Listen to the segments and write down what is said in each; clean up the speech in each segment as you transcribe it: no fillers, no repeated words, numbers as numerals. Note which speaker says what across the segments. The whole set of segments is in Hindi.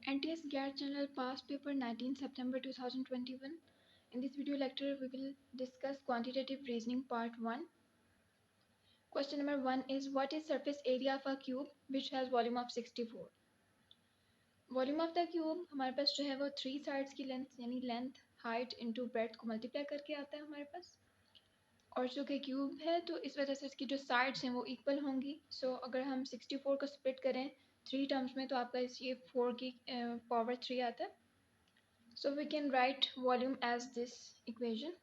Speaker 1: NTS GAT General Past Paper 19 September 2021. In this video lecture, we will discuss quantitative reasoning part 1. Question number 1 is what is surface area of a cube which has volume of 64? Volume of the cube हमारे पास जो है वो 3 sides की length यानी length, height into breadth को multiply करके आता है हमारे पास. और जो कि क्यूब है तो इस वजह से इसकी जो साइड्स हैं वो इक्वल होंगी. सो अगर हम 64 को स्प्लिट करें 3 टर्म्स में तो आपका ये 4 की पावर 3 आता है. So we can write volume as this equation.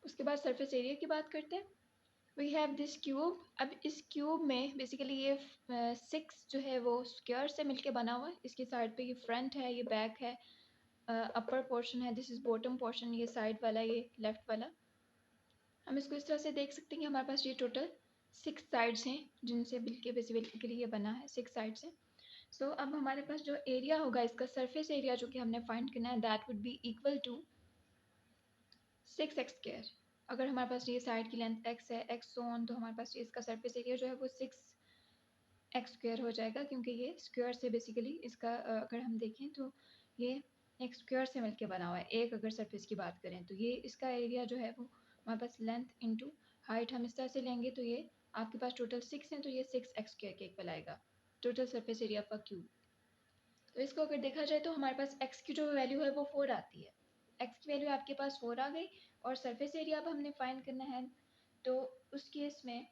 Speaker 1: उसके बाद सरफेस एरिया की बात करते हैं. We have this cube. अब इस क्यूब में बेसिकली ये 6 जो है वो स्क्वायर से मिलके बना हुआ है. इसकी साइड पे ये फ्रंट है, ये बैक है, अपर पोर्शन है, दिस इज बॉटम पोर्शन, ये साइड वाला, ये लेफ्ट वाला. हम इसको इस तरह से देख सकते हैं कि हमारे पास ये टोटल 6 साइड्स हैं जिनसे मिलके बेसिकली ये बना है. 6 साइड्स हैं. सो अब हमारे पास जो एरिया होगा इसका सरफेस एरिया जो कि हमने फाइंड करना है that would be equal to 6x square. अगर हमारे पास ये साइड की लेंथ x है, x सो ऑन, तो हमारे पास इसका सरफेस एरिया जो है वो 6x स्क्वायर हो जाएगा क्योंकि ये स्क्वायर से बेसिकली इसका अगर हम देखें तो ये एक स्क्वायर से मिलके बना हुआ है. एक अगर सरफेस की बात करें तो ये इसका एरिया जो है वो हमारे पास लेंथ इंटू हाइट हम इस तरह से लेंगे तो ये आपके पास टोटल 6 है तो ये 6x स्क्वायर के इक्वल आएगा total surface area of a cube. तो इसको अगर देखा जाए तो हमारे पास x की जो वैल्यू है वो 4 आती है. x की वैल्यू आपके पास 4 आ गई और सरफेस एरिया अब हमने फाइंड करना है तो उस केस में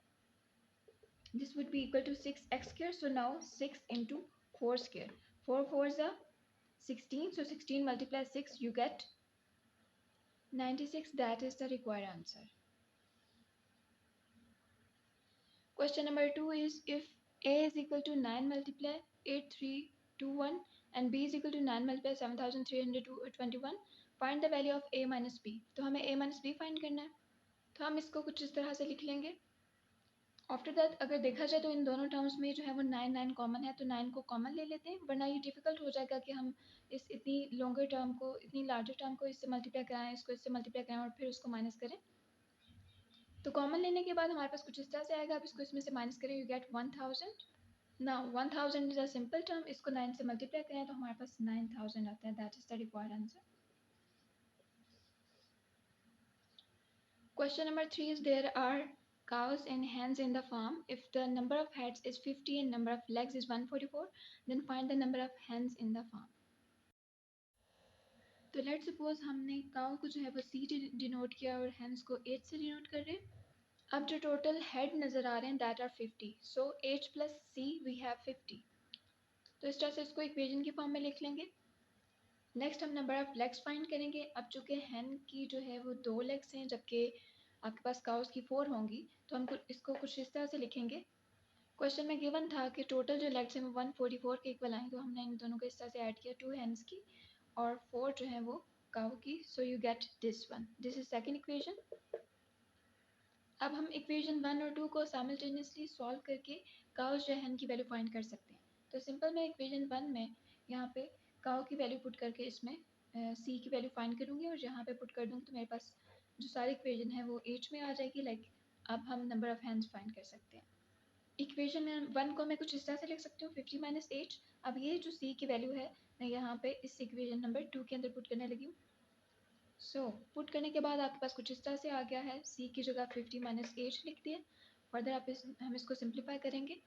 Speaker 1: this would be equal to 6x square. So now 6 into 4 square. 4 4s are 16. So 16 multiply 6 you get 96. That is the required answer. Question number 2 is if a is equal to 9 multiply 8321 and b is equal to 9 multiply 7321 find the value of a minus b. तो हमें a minus b find करना है. तो हम इसको कुछ इस तरह से लिख लेंगे. आफ्टर दैट अगर देखा जाए तो इन दोनों टर्म्स में जो है वो 9 9 कॉमन है तो 9 को कॉमन ले लेते हैं. वरना ये डिफिकल्ट हो जाएगा कि हम इस इतनी लॉन्गर टर्म को, इतनी लार्जर टर्म को इससे मल्टीप्लाई कराएं, इसको इससे मल्टीप्लाई कराएं और फिर उसको माइनस करें. तो कॉमन लेने के बाद हमारे पास कुछ इस तरह से आएगा. आप इसको इसमें से माइनस करें, you get 1000. Now 1000 is a simple term. इसको 9 से मल्टीप्लाई करें तो हमारे पास 9000 आता है. That is the required answer. Question number 3 is there are cows and hens in the farm. If the number of heads is 50 and number of legs is 144, then find the number of hens in the farm. तो लेट सपोज हमने काउ को जो है वो C से डिनोट किया और hens को H से डिनोट कर रहे हैं. अब जो टोटल हेड नज़र आ रहे हैं that are 50. So H plus C we have 50. तो इस तरह से इसको इक्वेशन की फॉर्म में लिख लेंगे. नेक्स्ट हम नंबर ऑफ लेग्स फाइंड करेंगे. अब चूँकि hen की जो है वो 2 लेग्स हैं जबकि आपके पास काउस की 4 होंगी तो हम इसको कुछ इस तरह से लिखेंगे. क्वेश्चन में गिवन था कि टोटल जो लेग्स हैं वो 144 के इक्वल आएंगे. तो हमने इन दोनों को इस तरह से ऐड किया, 2 हेन्स की और 4 जो है वो काउ की. So you get this one. This is second equation. अब हम इक्वेशन 1 और 2 को साइमल्टेनियसली सॉल्व करके काउस जो हेन की वैल्यू फाइंड कर सकते हैं. तो सिंपल मैं इक्वेशन 1 में यहाँ पे काउ की वैल्यू पुट करके इसमें सी की वैल्यू फाइंड करूँगी और यहाँ पे पुट कर दूँगी तो मेरे पास जो सारी इक्वेशन है वो एच में आ जाएगी. लाइक अब हम नंबर ऑफ हैंड्स फाइंड कर सकते हैं. इक्वेशन 1 को मैं कुछ इस तरह से लिख सकती हूँ 50 माइनस एच. अब ये जो सी की वैल्यू है मैं यहाँ पे इस इक्वेशन नंबर 2 के अंदर पुट करने लगी हूँ. सो पुट करने के बाद आपके पास कुछ इस तरह से आ गया है. सी की जगह 50 माइनस एच लिख दिए. फर्दर हम इसको सिंप्लीफाई करेंगे.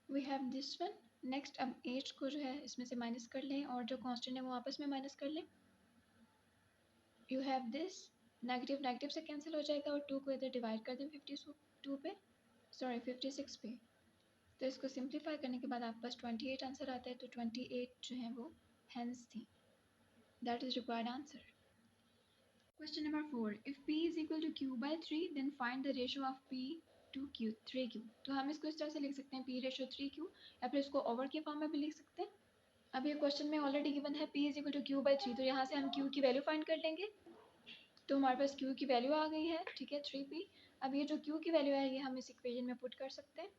Speaker 1: We have this one. Next अब एच को जो है इसमें से माइनस कर लें और जो कांस्टेंट है वो आपस में माइनस कर लें. You have this. Negative negative से कैंसिल हो जाएगा और 2 को इधर डिवाइड कर दें 52 पे, सॉरी 56 पे. तो इसको सिंप्लीफाई करने के बाद आपके पास 28 आंसर आता है. तो 28 जो है वो हेंस थी. That is required answer. Question number 4. If p is equal to q by 3 then find the ratio of p to q 3q. तो हम इसको इस तरह से लिख सकते हैं p रेशियो 3q या फिर इसको ओवर के फॉर्म में भी लिख सकते हैं. अब ये क्वेश्चन में ऑलरेडी गिवन है p is equal to q by 3. तो यहाँ से हम q की वैल्यू फाइंड कर लेंगे. तो हमारे पास q की वैल्यू आ गई है. ठीक है, 3p. अब ये जो q की वैल्यू है ये हम इस इक्वेशन में पुट कर सकते हैं.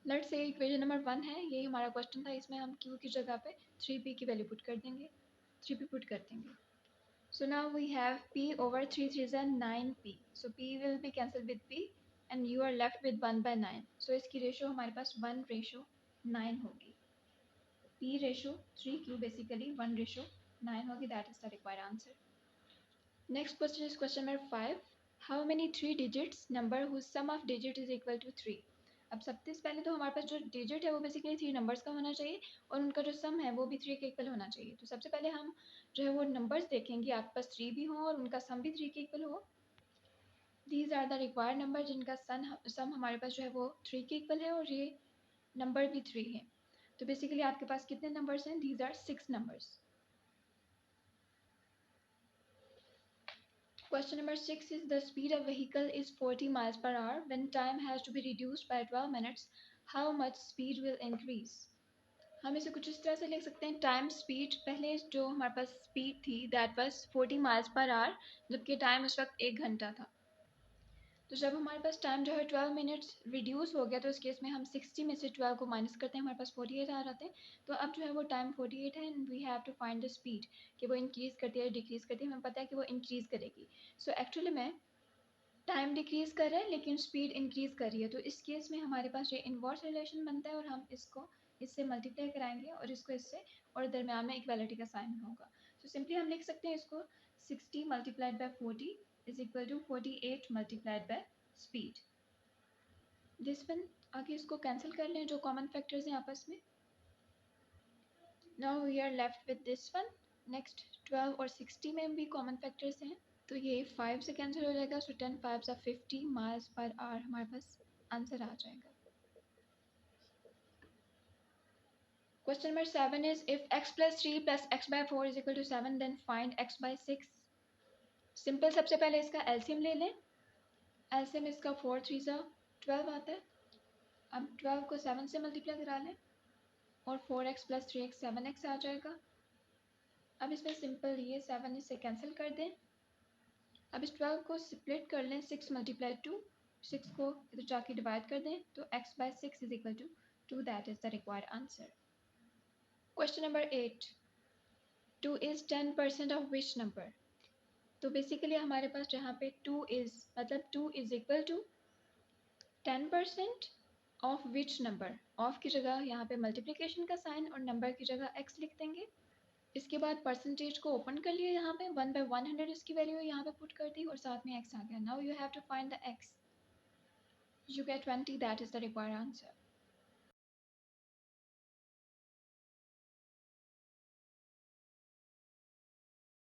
Speaker 1: लेट्स से इक्वेशन नंबर 1 है, यही हमारा क्वेश्चन था. इसमें हम q की जगह पे 3p की वैल्यू पुट कर देंगे, 3p पुट कर देंगे. So now we have p over 3 3s are 9p. So p will be cancelled with p and you are left with 1/9. सो इसकी रेशियो हमारे पास 1:9 होगी. P ratio 3Q basically 1:9 होगी. That is the required answer. Next question is question number 5. How many 3 digits number whose sum of digit is equal to 3? अब सबसे पहले तो हमारे पास जो डिजिट है वो बेसिकली 3 नंबर्स का होना चाहिए और उनका जो सम है वो भी 3 के इक्वल होना चाहिए. तो सबसे पहले हम जो है वो नंबर्स देखेंगे, आपके पास 3 भी हो और उनका सम भी 3 के इक्वल हो. These are the required number जिनका सम हमारे पास जो है वो 3 के इक्वल है और ये नंबर भी 3 है. तो बेसिकली आपके पास कितने नंबर्स हैं? These are 6 numbers. Question number 6 is the speed of vehicle is 40 miles per hour. When time has to be reduced by 12 minutes, how much speed will increase? हम इसे कुछ इस तरह से लिख सकते हैं. टाइम स्पीड, पहले जो हमारे पास स्पीड थी that was 40 miles per hour, जबकि टाइम उस वक्त 1 घंटा था. तो जब हमारे पास टाइम जो है 12 मिनट्स रिड्यूस हो गया तो इस केस में हम 60 में से 12 को माइनस करते हैं, हमारे पास 48 आ जाते हैं. तो अब जो है वो टाइम 48 है and we have to find the speed कि वो इंक्रीज़ करती है डिक्रीज़ करती है. हमें पता है कि वो इंक्रीज़ करेगी. सो एक्चुअली में टाइम डिक्रीज़ कर रहा है लेकिन स्पीड इंक्रीज़ कर रही है. तो इस केस में हमारे पास ये इन्वर्स रिलेशन बनता है और हम इसको इससे मल्टीप्लाई कराएंगे और इसको इससे और दरम्यान में इक्वालिटी का साइन होगा. सो सिंपली हम लिख सकते हैं इसको 60 multiplied by 40 is equal to 48 multiplied by speed. This one आगे इसको कैंसिल कर लें जो कॉमन फैक्टर्स हैं आपस में. Now we are left with this one. Next 12 और 60 में भी कॉमन फैक्टर्स हैं तो ये 5 से कैंसिल हो जाएगा. सो 10 5 50 माइल्स पर आवर हमारे पास आंसर आ जाएगा. Question number 7 is if x plus 3 plus x by 4 is equal to 7 then find x by 6. Simple सबसे पहले इसका एलसीएम ले लें. एलसीएम इसका 4 3 12 आता है. अब 12 को 7 से मल्टीप्लाई करा लें और 4x प्लस 3x 7x आ जाएगा. अब इसमें सिंपल ये 7 इससे कैंसिल कर दें. अब इस 12 को स्प्लिट कर लें 6 मल्टीप्लाई 2, 6 को इधर जाके डिवाइड कर दें तो x by 6 is equal to 2. That is the required answer. Question number 8. 2 is 10% of which number? तो बेसिकली हमारे पास जहाँ पे 2 is मतलब 2 is equal to 10% of which number. Of की जगह यहाँ पे मल्टीप्लिकेशन का साइन और नंबर की जगह x लिख देंगे. इसके बाद परसेंटेज को ओपन कर लिया, यहाँ पे 1/100 इसकी वैल्यू यहाँ पे पुट कर दी और साथ में x आ गया. Now you have to find the x. You get 20. That is the required answer.